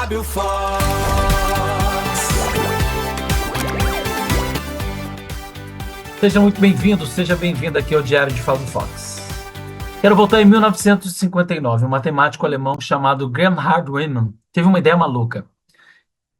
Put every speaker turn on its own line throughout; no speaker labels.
Fábio Fox.
Seja muito bem-vindo, seja bem-vindo aqui ao Diário de Fábio Fox. Quero voltar em 1959. Um matemático alemão chamado Gerhard Riemann teve uma ideia maluca.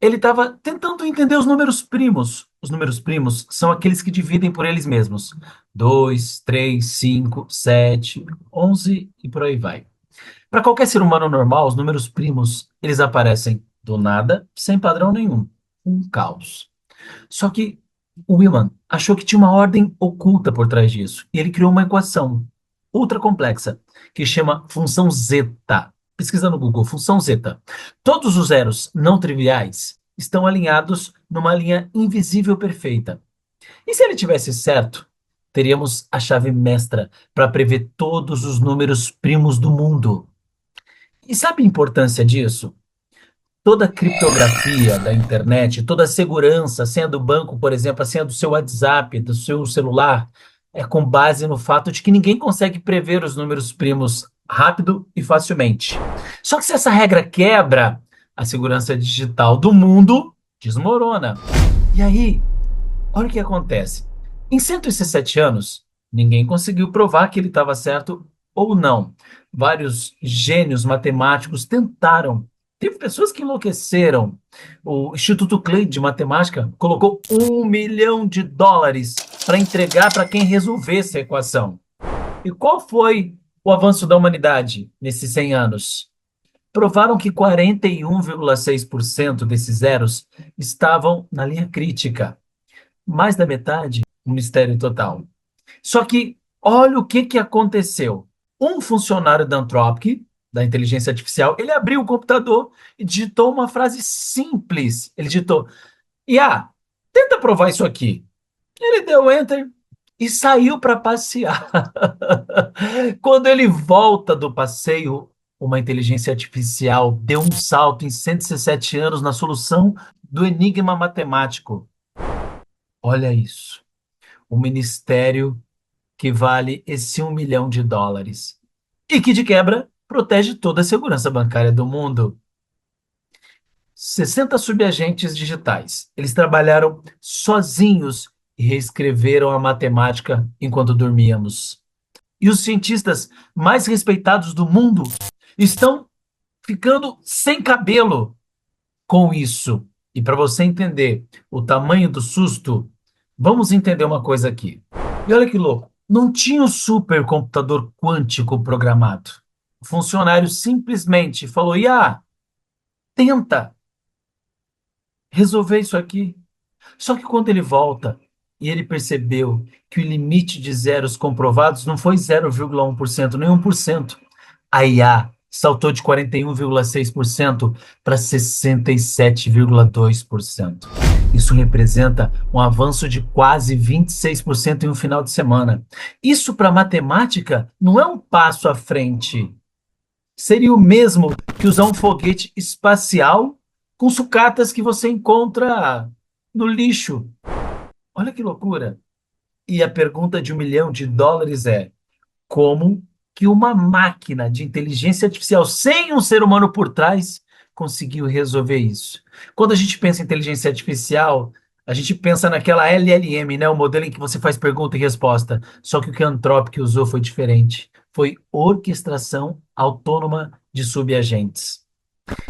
Ele estava tentando entender os números primos. Os números primos são aqueles que dividem por eles mesmos. 2, 3, 5, 7, 11 e por aí vai. Para qualquer ser humano normal, os números primos, eles aparecem do nada, sem padrão nenhum. Um caos. Só que o Willman achou que tinha uma ordem oculta por trás disso. E ele criou uma equação ultra complexa que chama função zeta. Pesquisa no Google, função zeta. Todos os zeros não triviais estão alinhados numa linha invisível perfeita. E se ele tivesse certo, teríamos a chave mestra para prever todos os números primos do mundo. E sabe a importância disso? Toda a criptografia da internet, toda a segurança, a senha do banco, por exemplo, a senha do seu WhatsApp, do seu celular, é com base no fato de que ninguém consegue prever os números primos rápido e facilmente. Só que se essa regra quebra, a segurança digital do mundo desmorona. E aí, olha o que acontece. Em 117 anos, ninguém conseguiu provar que ele estava certo ou não. Vários gênios matemáticos tentaram. Teve pessoas que enlouqueceram. O Instituto Clay de Matemática colocou US$ 1 milhão para entregar para quem resolvesse a equação. E qual foi o avanço da humanidade nesses 100 anos? Provaram que 41,6% desses zeros estavam na linha crítica. Mais da metade, um mistério total. Só que olha o que aconteceu. Um funcionário da Anthropic, da inteligência artificial, ele abriu o computador e digitou uma frase simples. Ele digitou: IA, tenta provar isso aqui. Ele deu enter e saiu para passear. Quando ele volta do passeio, uma inteligência artificial deu um salto em 117 anos na solução do enigma matemático. Olha isso. O ministério que vale esse US$ 1 milhão. E que, de quebra, protege toda a segurança bancária do mundo. 60 subagentes digitais. Eles trabalharam sozinhos e reescreveram a matemática enquanto dormíamos. E os cientistas mais respeitados do mundo estão ficando sem cabelo com isso. E para você entender o tamanho do susto, vamos entender uma coisa aqui. E olha que louco, não tinha um supercomputador quântico programado. O funcionário simplesmente falou: IA, tenta resolver isso aqui. Só que quando ele volta e ele percebeu que o limite de zeros comprovados não foi 0,1%, nem 1%, a IA saltou de 41,6% para 67,2%. Isso representa um avanço de quase 26% em um final de semana. Isso para matemática não é um passo à frente. Seria o mesmo que usar um foguete espacial com sucatas que você encontra no lixo. Olha que loucura. E a pergunta de US$ 1 milhão é: como que uma máquina de inteligência artificial sem um ser humano por trás conseguiu resolver isso? Quando a gente pensa em inteligência artificial, a gente pensa naquela LLM, né? O modelo em que você faz pergunta e resposta. Só que o que a Anthropic usou foi diferente. Foi orquestração autônoma de subagentes.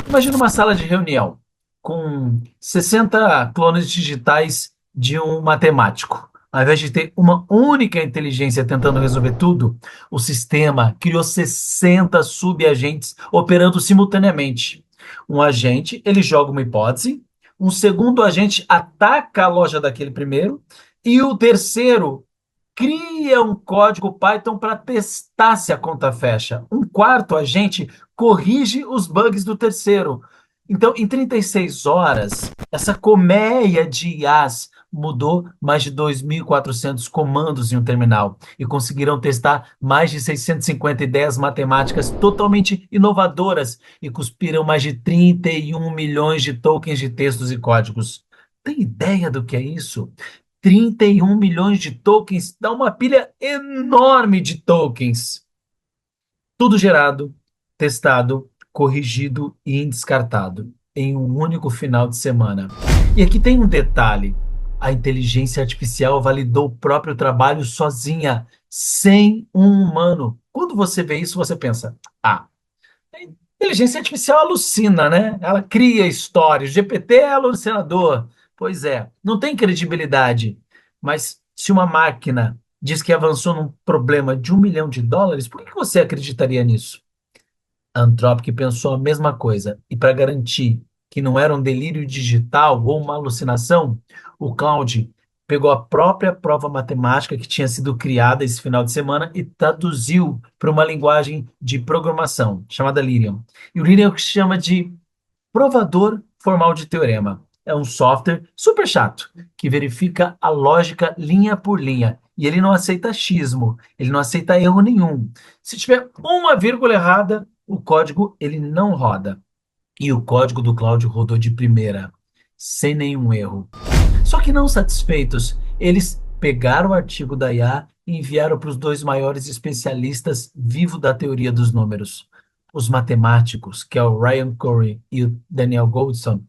Imagina uma sala de reunião com 60 clones digitais de um matemático. Ao invés de ter uma única inteligência tentando resolver tudo, o sistema criou 60 subagentes operando simultaneamente. Um agente, ele joga uma hipótese, um segundo agente ataca a loja daquele primeiro, e o terceiro cria um código Python para testar se a conta fecha. Um quarto agente corrige os bugs do terceiro. Então, em 36 horas, essa colmeia de IAs mudou mais de 2.400 comandos em um terminal e conseguiram testar mais de 650 ideias matemáticas totalmente inovadoras e cuspiram mais de 31 milhões de tokens de textos e códigos. Tem ideia do que é isso? 31 milhões de tokens dá uma pilha enorme de tokens. Tudo gerado, testado, corrigido e descartado. em um único final de semana. E aqui tem um detalhe: a inteligência artificial validou o próprio trabalho sozinha, sem um humano. Quando você vê isso, você pensa: ah, a inteligência artificial alucina, né? Ela cria histórias. O GPT é alucinador. Pois é, não tem credibilidade. Mas se uma máquina diz que avançou num problema de US$ 1 milhão, por que você acreditaria nisso? A Anthropic pensou a mesma coisa, e para garantir que não era um delírio digital ou uma alucinação, o Cloud pegou a própria prova matemática que tinha sido criada esse final de semana e traduziu para uma linguagem de programação chamada Lyrium. E o Lyrium é o que se chama de provador formal de teorema. É um software super chato que verifica a lógica linha por linha. E ele não aceita achismo, ele não aceita erro nenhum. Se tiver uma vírgula errada, o código ele não roda. E o código do Cláudio rodou de primeira, sem nenhum erro. Só que não satisfeitos, eles pegaram o artigo da IA e enviaram para os dois maiores especialistas vivos da teoria dos números. Os matemáticos, que é o Ryan Corey e o Daniel Goldson,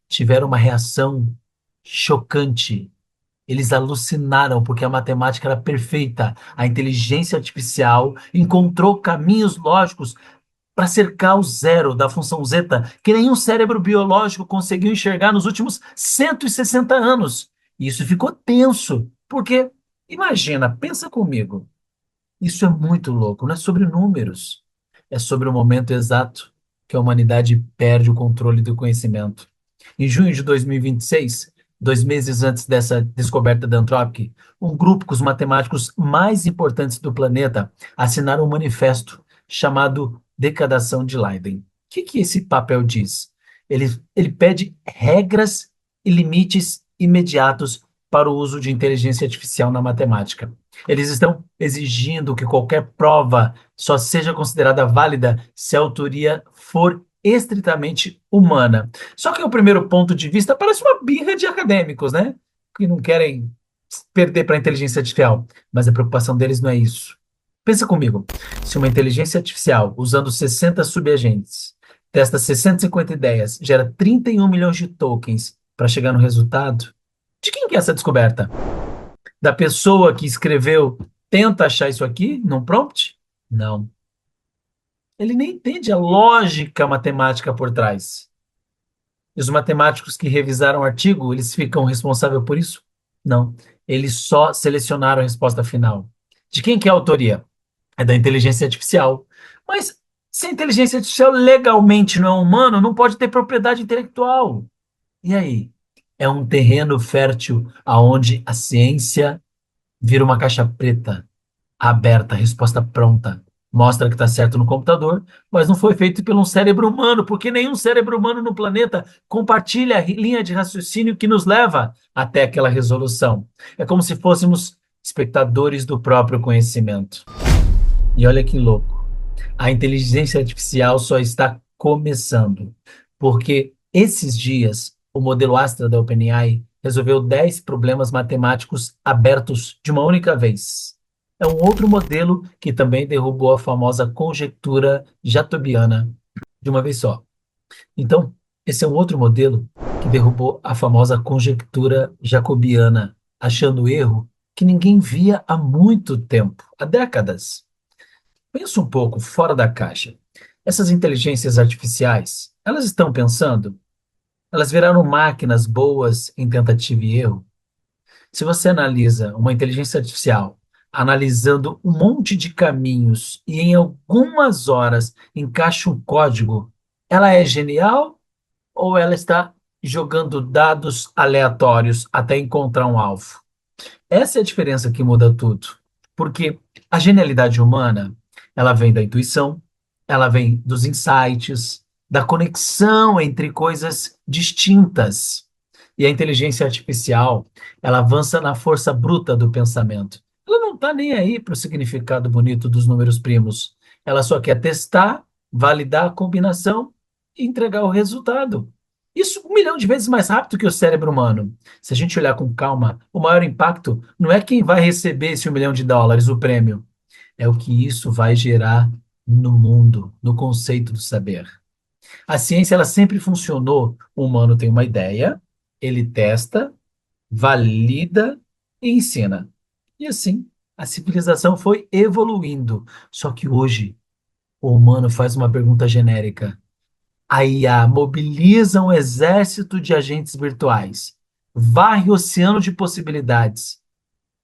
tiveram uma reação chocante. Eles alucinaram porque a matemática era perfeita. A inteligência artificial encontrou caminhos lógicos para cercar o zero da função zeta que nenhum cérebro biológico conseguiu enxergar nos últimos 160 anos. E isso ficou tenso, porque, imagina, pensa comigo, isso é muito louco, não é sobre números, é sobre o momento exato que a humanidade perde o controle do conhecimento. Em junho de 2026, 2 meses antes dessa descoberta da Anthropic, um grupo com os matemáticos mais importantes do planeta assinaram um manifesto chamado Decadação de Leiden. O que esse papel diz? Ele pede regras e limites imediatos para o uso de inteligência artificial na matemática. Eles estão exigindo que qualquer prova só seja considerada válida se a autoria for estritamente humana. Só que o primeiro ponto de vista parece uma birra de acadêmicos, né? Que não querem perder para a inteligência artificial. Mas a preocupação deles não é isso. Pensa comigo, se uma inteligência artificial, usando 60 subagentes, testa 650 ideias, gera 31 milhões de tokens para chegar no resultado, de quem que é essa descoberta? Da pessoa que escreveu, tenta achar isso aqui num prompt? Não. Ele nem entende a lógica matemática por trás. E os matemáticos que revisaram o artigo, eles ficam responsáveis por isso? Não. Eles só selecionaram a resposta final. De quem que é a autoria? É da inteligência artificial. Mas se a inteligência artificial legalmente não é humano, não pode ter propriedade intelectual. E aí? É um terreno fértil aonde a ciência vira uma caixa preta, aberta, resposta pronta. Mostra que está certo no computador, mas não foi feito por um cérebro humano, porque nenhum cérebro humano no planeta compartilha a linha de raciocínio que nos leva até aquela resolução. É como se fôssemos espectadores do próprio conhecimento. E olha que louco. A inteligência artificial só está começando, porque esses dias o modelo Astra da OpenAI resolveu 10 problemas matemáticos abertos de uma única vez. É um outro modelo que também derrubou a famosa conjectura jacobiana de uma vez só. Então, esse é um outro modelo que derrubou a famosa conjectura jacobiana, achando erro que ninguém via há muito tempo, há décadas. Pensa um pouco fora da caixa. Essas inteligências artificiais, elas estão pensando? Elas viraram máquinas boas em tentativa e erro? Se você analisa uma inteligência artificial analisando um monte de caminhos e em algumas horas encaixa um código, ela é genial ou ela está jogando dados aleatórios até encontrar um alvo? Essa é a diferença que muda tudo. Porque a genialidade humana, ela vem da intuição, ela vem dos insights, da conexão entre coisas distintas. E a inteligência artificial, ela avança na força bruta do pensamento. Ela não está nem aí para o significado bonito dos números primos. Ela só quer testar, validar a combinação e entregar o resultado. Isso 1 milhão de vezes mais rápido que o cérebro humano. Se a gente olhar com calma, o maior impacto não é quem vai receber esse US$ 1 milhão, o prêmio. É o que isso vai gerar no mundo, no conceito do saber. A ciência ela sempre funcionou. O humano tem uma ideia, ele testa, valida e ensina. E assim, a civilização foi evoluindo. Só que hoje, o humano faz uma pergunta genérica. A IA mobiliza um exército de agentes virtuais, varre o oceano de possibilidades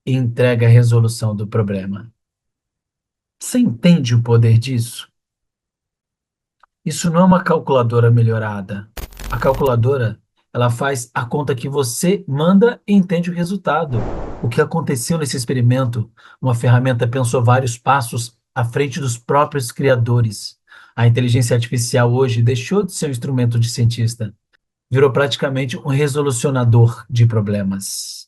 e entrega a resolução do problema. Você entende o poder disso? Isso não é uma calculadora melhorada. A calculadora, ela faz a conta que você manda e entende o resultado. O que aconteceu nesse experimento? Uma ferramenta pensou vários passos à frente dos próprios criadores. A inteligência artificial hoje deixou de ser um instrumento de cientista, virou praticamente um resolucionador de problemas.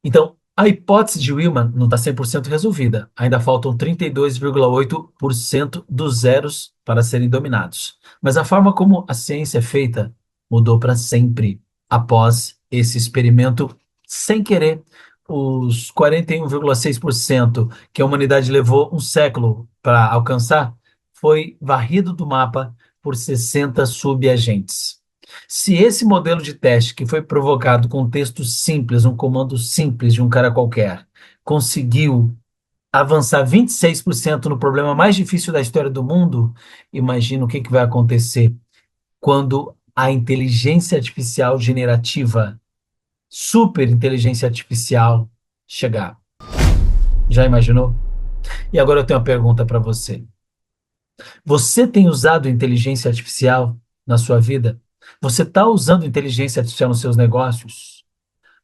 Então, a hipótese de Willman não está 100% resolvida. Ainda faltam 32,8% dos zeros para serem dominados. Mas a forma como a ciência é feita mudou para sempre após esse experimento sem querer. Os 41,6% que a humanidade levou um século para alcançar foi varrido do mapa por 60 subagentes. Se esse modelo de teste que foi provocado com um texto simples, um comando simples de um cara qualquer, conseguiu avançar 26% no problema mais difícil da história do mundo, imagina o que que vai acontecer quando a inteligência artificial generativa, super inteligência artificial, chegar. Já imaginou? E agora eu tenho uma pergunta para você. Você tem usado inteligência artificial na sua vida? Você está usando inteligência artificial nos seus negócios?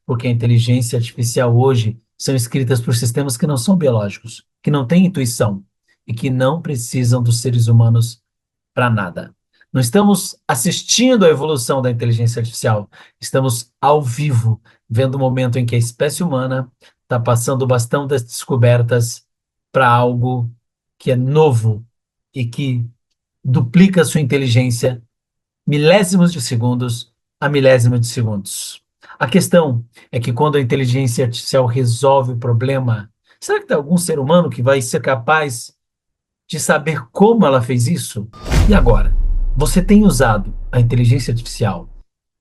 Porque a inteligência artificial hoje são escritas por sistemas que não são biológicos, que não têm intuição e que não precisam dos seres humanos para nada. Não estamos assistindo à evolução da inteligência artificial, estamos ao vivo, vendo o momento em que a espécie humana está passando o bastão das descobertas para algo que é novo e que duplica sua inteligência milésimos de segundos a milésimos de segundos. A questão é que quando a inteligência artificial resolve o problema, será que tem algum ser humano que vai ser capaz de saber como ela fez isso? E agora? Você tem usado a inteligência artificial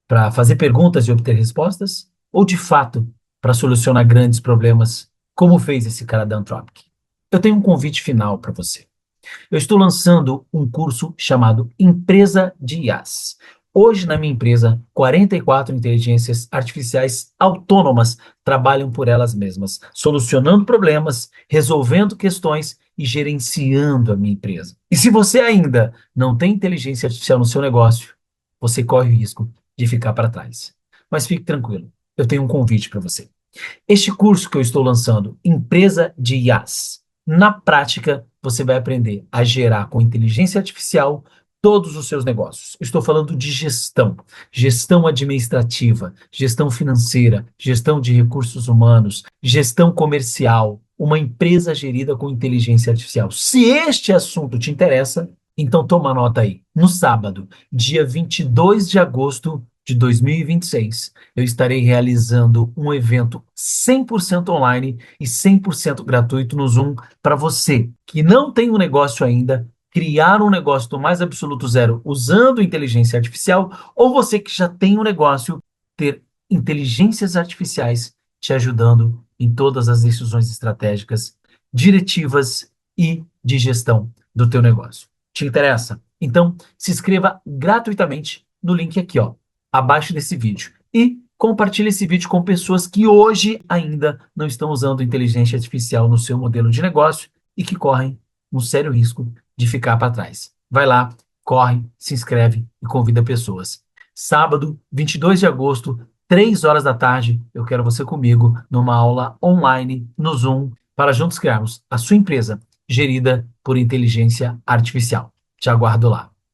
para fazer perguntas e obter respostas? Ou de fato para solucionar grandes problemas, como fez esse cara da Anthropic? Eu tenho um convite final para você. Eu estou lançando um curso chamado Empresa de IAs. Hoje, na minha empresa, 44 inteligências artificiais autônomas trabalham por elas mesmas, solucionando problemas, resolvendo questões e gerenciando a minha empresa. E se você ainda não tem inteligência artificial no seu negócio, você corre o risco de ficar para trás. Mas fique tranquilo, eu tenho um convite para você. Este curso que eu estou lançando, Empresa de IAs, na prática, você vai aprender a gerar com inteligência artificial todos os seus negócios. Estou falando de gestão, gestão administrativa, gestão financeira, gestão de recursos humanos, gestão comercial, uma empresa gerida com inteligência artificial. Se este assunto te interessa, então toma nota aí. No sábado, dia 22 de agosto de 2026, eu estarei realizando um evento 100% online e 100% gratuito no Zoom para você que não tem um negócio ainda, criar um negócio do mais absoluto zero usando inteligência artificial, ou você que já tem um negócio, ter inteligências artificiais te ajudando em todas as decisões estratégicas, diretivas e de gestão do teu negócio. Te interessa? Então, se inscreva gratuitamente no link aqui, ó, abaixo desse vídeo. E compartilhe esse vídeo com pessoas que hoje ainda não estão usando inteligência artificial no seu modelo de negócio e que correm um sério risco de ficar para trás. Vai lá, corre, se inscreve e convida pessoas. Sábado, 22 de agosto, 3 horas da tarde, eu quero você comigo numa aula online no Zoom para juntos criarmos a sua empresa gerida por inteligência artificial. Te aguardo lá.